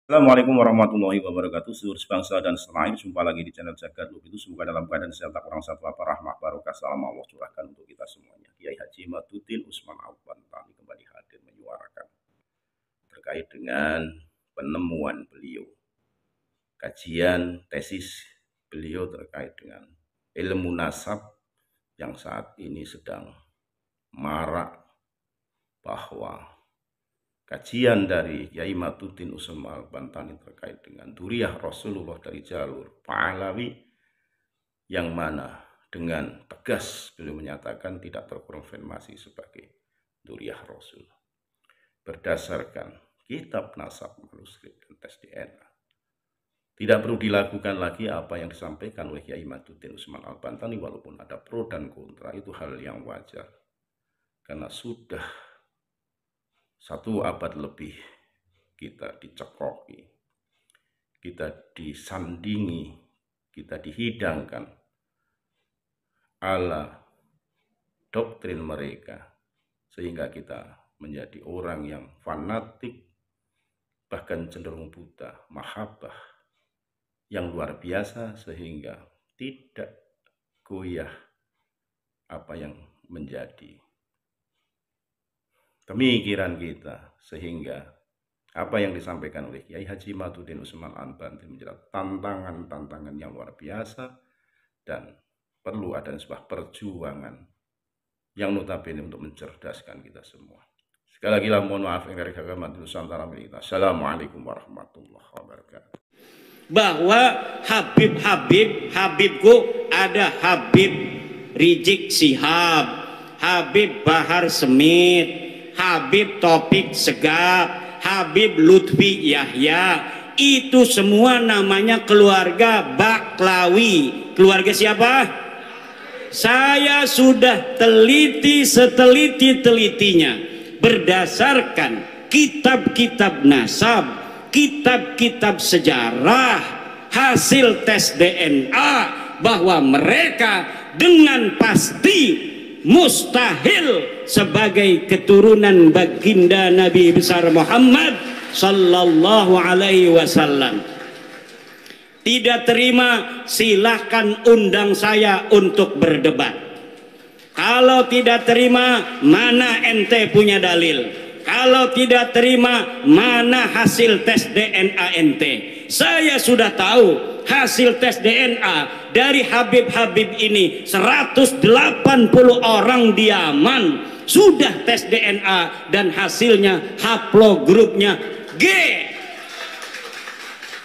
Assalamualaikum warahmatullahi wabarakatuh. Seluruh bangsa dan setanah air, jumpa lagi di channel Jagat Lub itu. Semoga dalam keadaan sehat, tak kurang satu apa, rahmat barokah salam Allah curahkan untuk kita semuanya. Kiai Haji Maduddin Usman Al-Bantani kembali hadir menyuarakan terkait dengan penemuan beliau, kajian tesis beliau terkait dengan ilmu nasab yang saat ini sedang marak, bahwa kajian dari Kiai Maduddin Usman Al-Bantani terkait dengan Duriyah Rasulullah dari jalur Pahlawi, yang mana dengan tegas beliau menyatakan tidak terkonfirmasi sebagai Duriyah Rasul berdasarkan kitab nasab, manuskrip, dan tes DNA. Tidak perlu dilakukan lagi apa yang disampaikan oleh Kiai Maduddin Usman Al-Bantani, walaupun ada pro dan kontra, itu hal yang wajar karena sudah satu abad lebih kita dicekoki, kita disandingi, kita dihidangkan ala doktrin mereka, sehingga kita menjadi orang yang fanatik, bahkan cenderung buta mahabbah yang luar biasa, sehingga tidak goyah apa yang menjadi pemikiran kita, sehingga apa yang disampaikan oleh Kiai Haji Maduddin Usman Al-Bantani menjadi tantangan yang luar biasa, dan perlu ada sebuah perjuangan yang notabene untuk mencerdaskan kita semua. Sekali lagi mohon maaf yang dari agama Nusantara milik kita. Assalamualaikum warahmatullahi wabarakatuh. Bahwa Habibku ada Habib Rizik Syihab, Habib Bahar Smith, Habib Taufik Segaf, Habib Lutfi Yahya, itu semua namanya keluarga Baklawi. Keluarga siapa? Saya sudah teliti seteliti-telitinya berdasarkan kitab-kitab nasab, kitab-kitab sejarah, hasil tes DNA, bahwa mereka dengan pasti mustahil sebagai keturunan baginda Nabi besar Muhammad sallallahu alaihi wasallam. Tidak terima, silahkan undang saya untuk berdebat. Kalau tidak terima, mana ente punya dalil? Kalau tidak terima, mana hasil tes DNA ente? Saya sudah tahu hasil tes DNA dari Habib-Habib ini. 180 orang di Yaman sudah tes DNA dan hasilnya haplogrupnya G.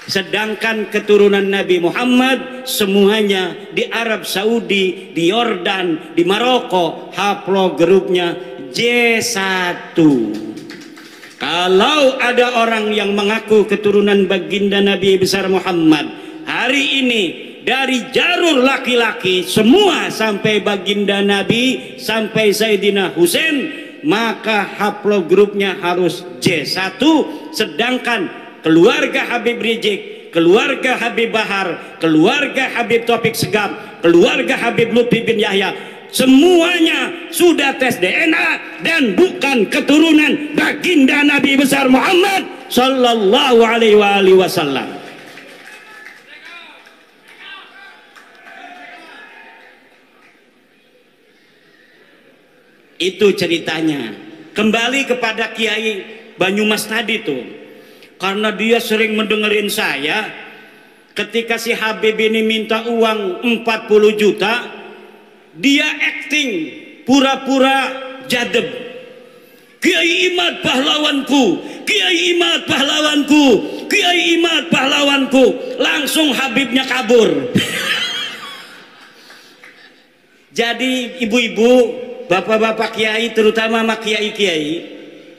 Sedangkan keturunan Nabi Muhammad semuanya di Arab Saudi, di Yordan, di Maroko, haplogrupnya J1. Kalau ada orang yang mengaku keturunan baginda Nabi besar Muhammad hari ini dari jalur laki-laki semua sampai baginda Nabi sampai Sayyidina Husain, maka haplogrupnya harus J1. Sedangkan keluarga Habib Rizik, keluarga Habib Bahar, keluarga Habib Taufik Segaf, keluarga Habib Lutfi bin Yahya, semuanya sudah tes DNA dan bukan keturunan baginda Nabi besar Muhammad sallallahu alaihi wasallam. Itu ceritanya. Kembali kepada Kiai Banyumas tadi tuh, karena dia sering mendengerin saya ketika si Habib ini minta uang 40 juta, dia acting pura-pura jadeb. Kiai Imad pahlawanku, Kiai Imad pahlawanku, Kiai Imad pahlawanku. Langsung Habibnya kabur. Jadi ibu-ibu, bapak-bapak kiai, terutama sama kiai-kiai,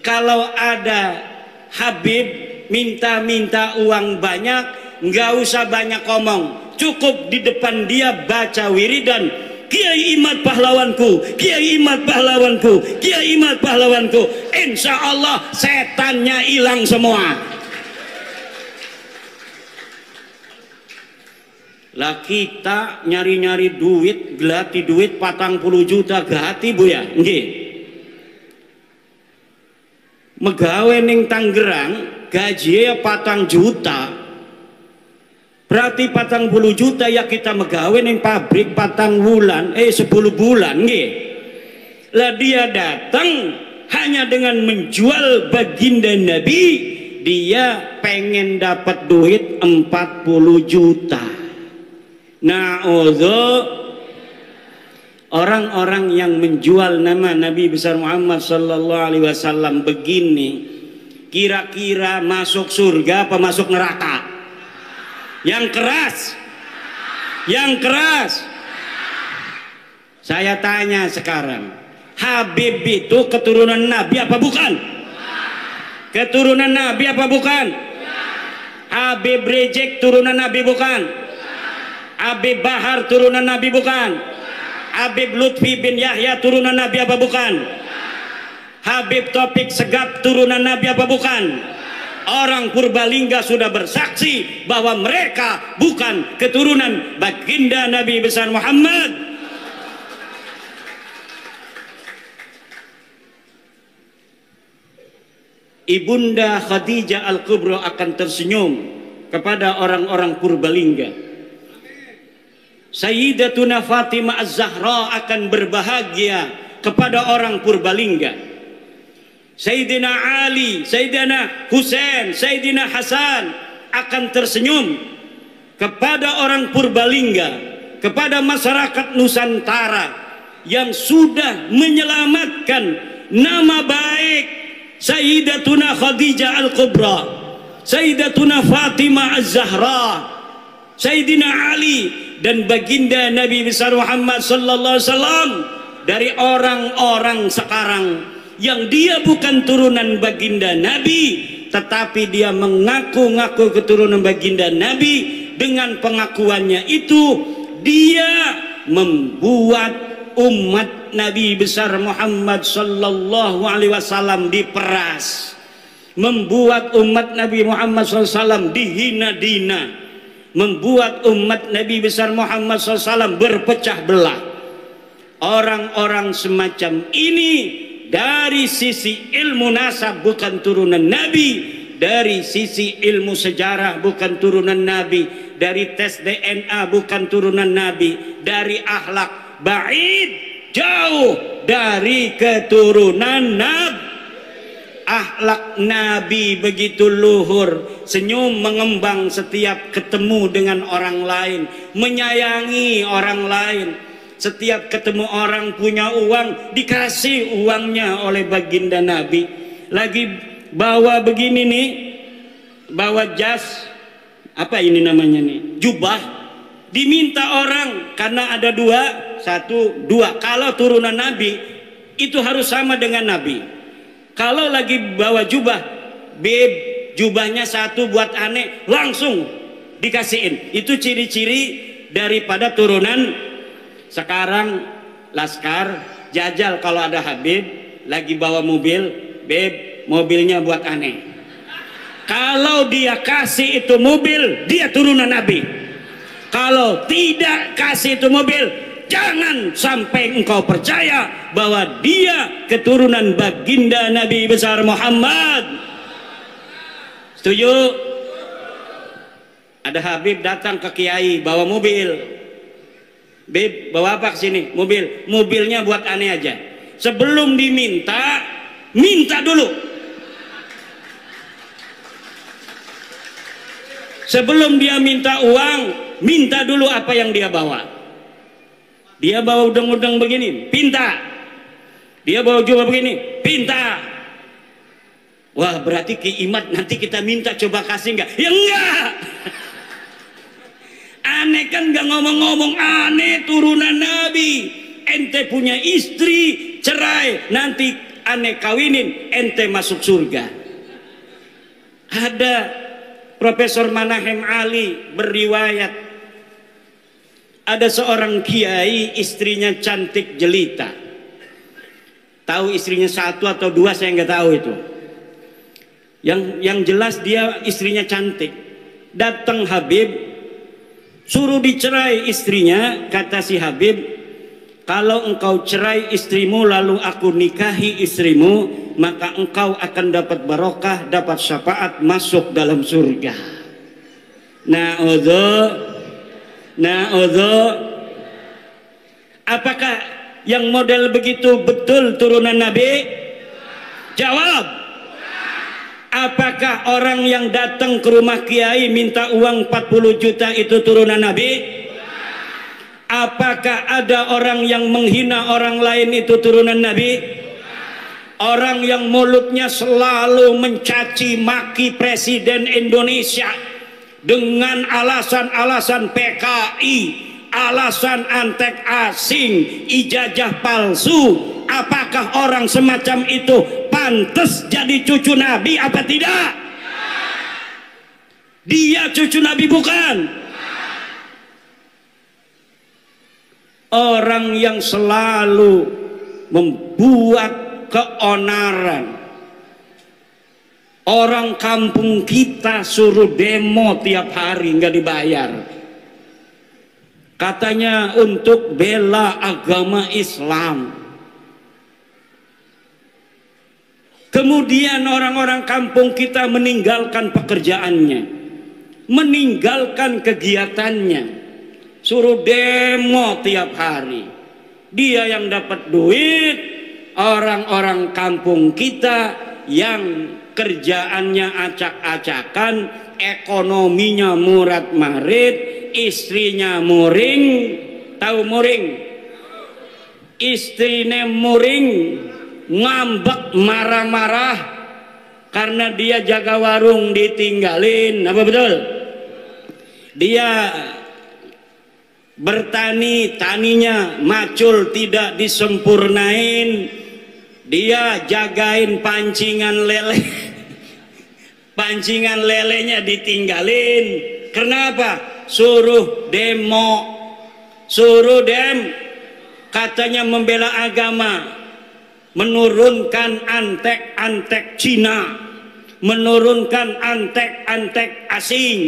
kalau ada Habib minta-minta uang banyak, nggak usah banyak ngomong, cukup di depan dia baca wiridan, Kiai Imad pahlawanku, Kiai Imad pahlawanku, Kiai Imad pahlawanku. Insya Allah setannya hilang semua. Lah kita nyari-nyari duit, gelati duit 40 juta gati bu ya, nggih. Megawe ning Tangerang gaji 4 juta. Berarti 40 juta ya kita megawe ning pabrik 4 bulan, 10 bulan nggih. Lah dia datang hanya dengan menjual baginda Nabi, dia pengen dapat duit 40 juta. Nah, orang-orang yang menjual nama Nabi besar Muhammad sallallahu alaihi wasallam begini, kira-kira masuk surga apa masuk neraka? Yang keras. Saya tanya sekarang, Habib itu keturunan Nabi apa bukan? Keturunan Nabi apa bukan? Habib Rizik turunan Nabi bukan? Habib Bahar turunan Nabi bukan? Habib Lutfi bin Yahya turunan Nabi apa bukan? Habib Taufik Segaf turunan Nabi apa bukan? Orang Purbalingga sudah bersaksi bahwa mereka bukan keturunan baginda Nabi besar Muhammad. Ibunda Khadijah Al-Kubra akan tersenyum kepada orang-orang Purbalingga. Sayyidatuna Fatimah Az-Zahra akan berbahagia kepada orang Purbalingga. Sayyidina Ali, Sayyidina Husain, Sayyidina Hasan akan tersenyum kepada orang Purbalingga, kepada masyarakat Nusantara yang sudah menyelamatkan nama baik Sayyidatuna Khadijah Al-Kubra, Sayyidatuna Fatimah Az-Zahra, Sayyidina Ali dan baginda Nabi besar Muhammad sallallahu alaihi wasallam dari orang-orang sekarang yang dia bukan turunan baginda Nabi, tetapi dia mengaku-ngaku keturunan baginda Nabi. Dengan pengakuannya itu dia membuat umat Nabi besar Muhammad sallallahu alaihi wasallam diperas, membuat umat Nabi Muhammad SAW dihina-dina, membuat umat Nabi besar Muhammad SAW berpecah belah. Orang-orang semacam ini dari sisi ilmu nasab bukan turunan Nabi, dari sisi ilmu sejarah bukan turunan Nabi, dari tes DNA bukan turunan Nabi, dari akhlak ba'id, jauh dari keturunan Nabi. Akhlak Nabi begitu luhur, senyum mengembang setiap ketemu dengan orang lain, menyayangi orang lain. Setiap ketemu orang punya uang, dikasih uangnya oleh baginda Nabi. Lagi bawa begini nih, bawa jas, apa ini namanya nih, jubah, diminta orang karena ada dua. Kalau turunan Nabi itu harus sama dengan Nabi. Kalau lagi bawa jubah, beb, jubahnya satu buat aneh, langsung dikasihin. Itu ciri-ciri daripada turunan. Sekarang Laskar jajal kalau ada Habib lagi bawa mobil, beb, mobilnya buat aneh. Kalau dia kasih itu mobil, dia turunan Nabi. Kalau tidak kasih itu mobil, jangan sampai engkau percaya bahwa dia keturunan baginda Nabi besar Muhammad. Setuju? Ada Habib datang ke Kiai bawa mobil. Beb, bawa apa kesini? Mobil. Mobilnya buat aneh aja. Sebelum diminta, minta dulu. Sebelum dia minta uang, minta dulu apa yang dia bawa. Dia bawa udang-udang begini, pinta. Dia bawa jubah begini, pinta. Wah, berarti Ki Imad nanti kita minta coba kasih enggak? Ya enggak. Aneh kan gak ngomong-ngomong, aneh turunan Nabi. Ente punya istri, cerai, nanti aneh kawinin, ente masuk surga. Ada Profesor Manahem Ali berriwayat, ada seorang kiai istrinya cantik jelita. Tahu istrinya satu atau dua saya nggak tahu itu. Yang jelas dia istrinya cantik. Datang Habib, suruh dicerai istrinya. Kata si Habib, Kalau engkau cerai istrimu lalu aku nikahi istrimu, maka engkau akan dapat barokah, dapat syafaat, masuk dalam surga. Na'udzu. Apakah yang model begitu betul turunan Nabi? Jawab. Apakah orang yang datang ke rumah kiai minta uang 40 juta itu turunan Nabi? Apakah ada orang yang menghina orang lain itu turunan Nabi? Orang yang mulutnya selalu mencaci maki Presiden Indonesia dengan alasan-alasan PKI, alasan antek asing, ijazah palsu. Apakah orang semacam itu pantas jadi cucu Nabi apa tidak? Dia cucu Nabi bukan? Orang yang selalu membuat keonaran. Orang kampung kita suruh demo tiap hari nggak dibayar. Katanya untuk bela agama Islam. Kemudian orang-orang kampung kita meninggalkan pekerjaannya, meninggalkan kegiatannya, suruh demo tiap hari. Dia yang dapat duit, orang-orang kampung kita yang kerjaannya acak-acakan, ekonominya murat-marit, istrinya muring. Tahu muring? Istrinya muring, ngambek, marah-marah karena dia jaga warung ditinggalin. Apa betul? Dia bertani, taninya macul tidak disempurnain, dia jagain pancingan lele, pancingan lelenya ditinggalin. Kenapa? Suruh demo, katanya membela agama, menurunkan antek-antek Cina, menurunkan antek-antek asing.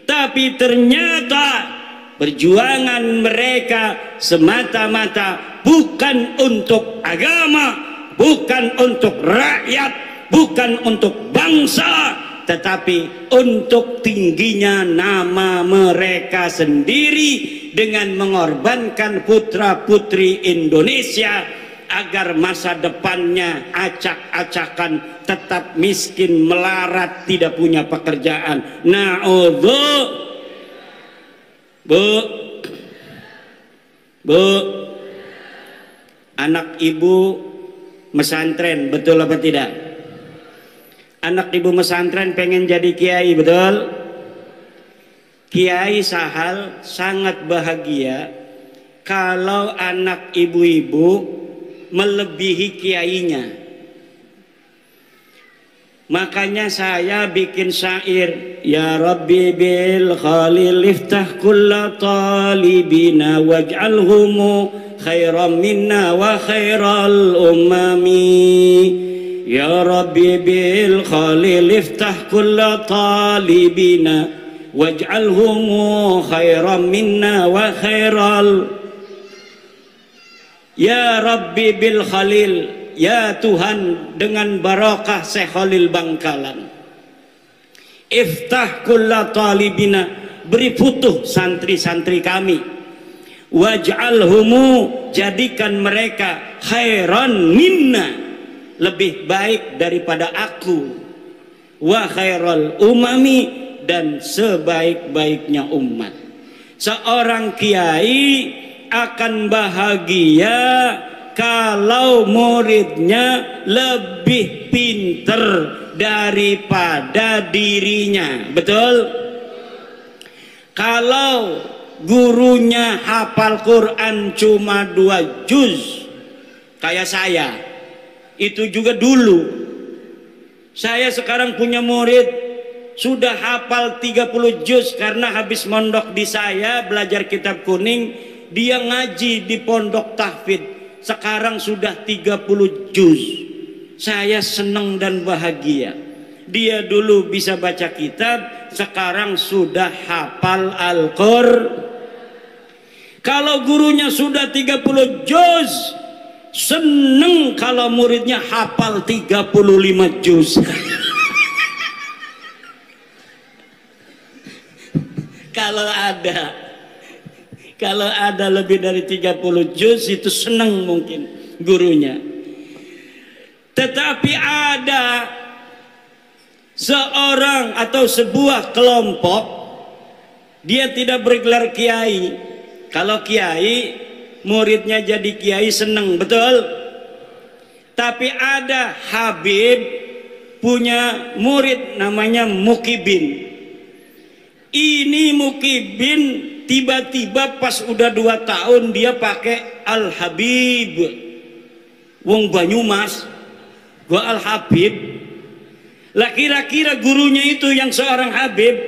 Tapi ternyata perjuangan mereka semata-mata bukan untuk agama, bukan untuk rakyat, bukan untuk bangsa, tetapi untuk tingginya nama mereka sendiri dengan mengorbankan putra-putri Indonesia agar masa depannya acak-acakan, tetap miskin, melarat, tidak punya pekerjaan. Na'udzu. Bu, anak ibu mesantren, betul apa tidak? Anak ibu mesantren pengen jadi kiai, betul? Kiai Sahal sangat bahagia kalau anak ibu-ibu melebihi kiainya. Makanya saya bikin syair, ya Rabbi bil khalil iftah kulla talibina waj'alhum khairan minna wa khairal ummami. Ya Rabbi bil khalil iftah kulla talibina waj'alhum khairan minna wa khairal. Ya Rabbi bil khalil, ya Tuhan dengan barakah Syekh Khalil Bangkalan, iftah kulla talibina, beri futuh santri-santri kami, waj'alhumu, jadikan mereka khairan minna, lebih baik daripada aku, wa khairal umami, dan sebaik-baiknya umat. Seorang kiai akan bahagia kalau muridnya lebih pinter daripada dirinya, betul? Kalau gurunya hafal Quran cuma 2 juz kayak saya, itu juga dulu. Saya sekarang punya murid sudah hafal 30 juz karena habis mondok di saya belajar kitab kuning, dia ngaji di pondok tahfidz. Sekarang sudah 30 juz. Saya senang dan bahagia. Dia dulu bisa baca kitab, sekarang sudah hafal Al-Qur'an. Kalau gurunya sudah 30 juz, seneng kalau muridnya hafal 35 juz. Kalau ada lebih dari 30 juz itu seneng mungkin gurunya. Tetapi ada seorang atau sebuah kelompok, dia tidak bergelar kiai. Kalau kiai, muridnya jadi kiai seneng, betul? Tapi ada Habib punya murid namanya Mukibin. Ini Mukibin tiba-tiba pas udah 2 tahun dia pakai Al-Habib. Wong Banyumas, gua Al-Habib. Lah kira-kira gurunya itu yang seorang Habib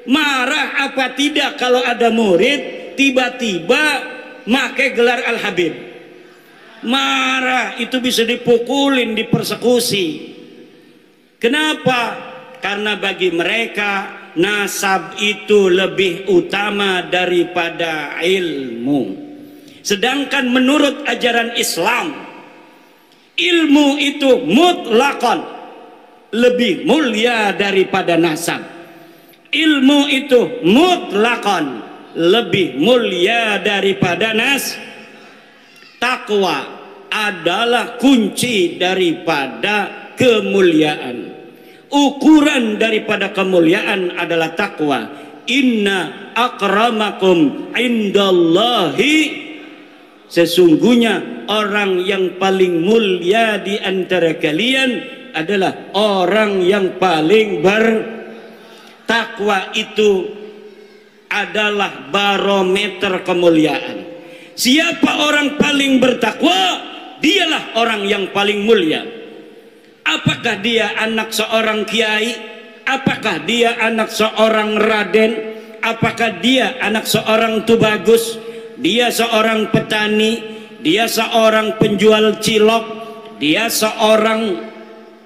marah apa tidak kalau ada murid tiba-tiba make gelar Al-Habib? Marah, itu bisa dipukulin, dipersekusi. Kenapa? Karena bagi mereka nasab itu lebih utama daripada ilmu. Sedangkan menurut ajaran Islam, ilmu itu mutlakon lebih mulia daripada nasab. Ilmu itu mutlakon lebih mulia daripada takwa adalah kunci daripada kemuliaan. Ukuran daripada kemuliaan adalah takwa. Inna akramakum indallahi, sesungguhnya orang yang paling mulia di antara kalian adalah orang yang paling bertakwa. Itu adalah barometer kemuliaan. Siapa orang paling bertakwa, dialah orang yang paling mulia. Apakah dia anak seorang kiai? Apakah dia anak seorang raden? Apakah dia anak seorang tubagus? Dia seorang petani? Dia seorang penjual cilok? Dia seorang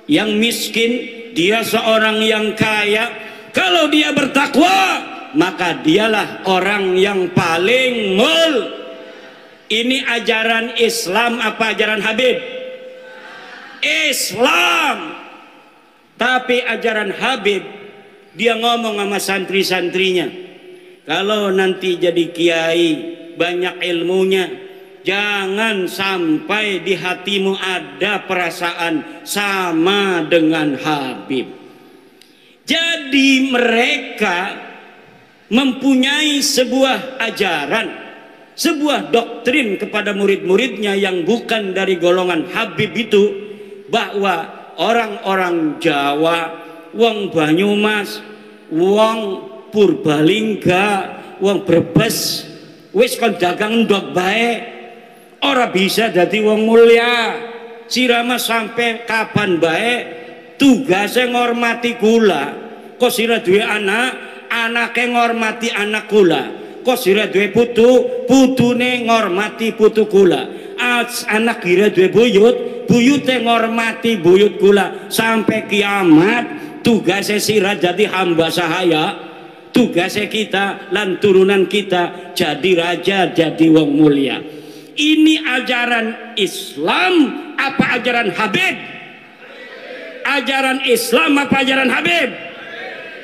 yang miskin? Dia seorang yang kaya? Kalau dia bertakwa, maka dialah orang yang paling Ini ajaran Islam apa ajaran Habib? Islam. Tapi ajaran Habib, dia ngomong sama santri-santrinya, kalau nanti jadi kiai banyak ilmunya, jangan sampai di hatimu ada perasaan sama dengan Habib. Jadi mereka mempunyai sebuah ajaran, sebuah doktrin kepada murid-muridnya yang bukan dari golongan Habib itu, bahwa orang-orang Jawa, wong Banyumas, wong Purbalingga, wong Brebes wis kon dagang ndok bae ora bisa dadi wong mulia. Sirama sampai kapan bae tugasnya ngormati kula. Kok sira duwe anak, anake ngormati anak kula. Kok sira duwe putu, putune ngormati putu kula. Anak kira duwe buyut, buyute ngormati buyut kula. Sampai kiamat tugasnya sira jadi hamba sahaya. Tugasnya kita lan turunan kita jadi raja, jadi wong mulia. Ini ajaran Islam apa ajaran Habib? Ajaran Islam apa ajaran Habib?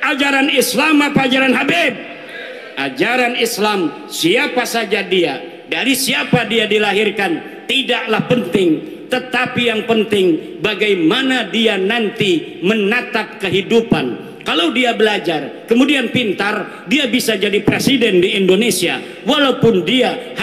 Ajaran Islam apa ajaran Habib? Ajaran Islam, siapa saja dia, dari siapa dia dilahirkan tidaklah penting, tetapi yang penting bagaimana dia nanti menatap kehidupan. Kalau dia belajar kemudian pintar, dia bisa jadi presiden di Indonesia walaupun dia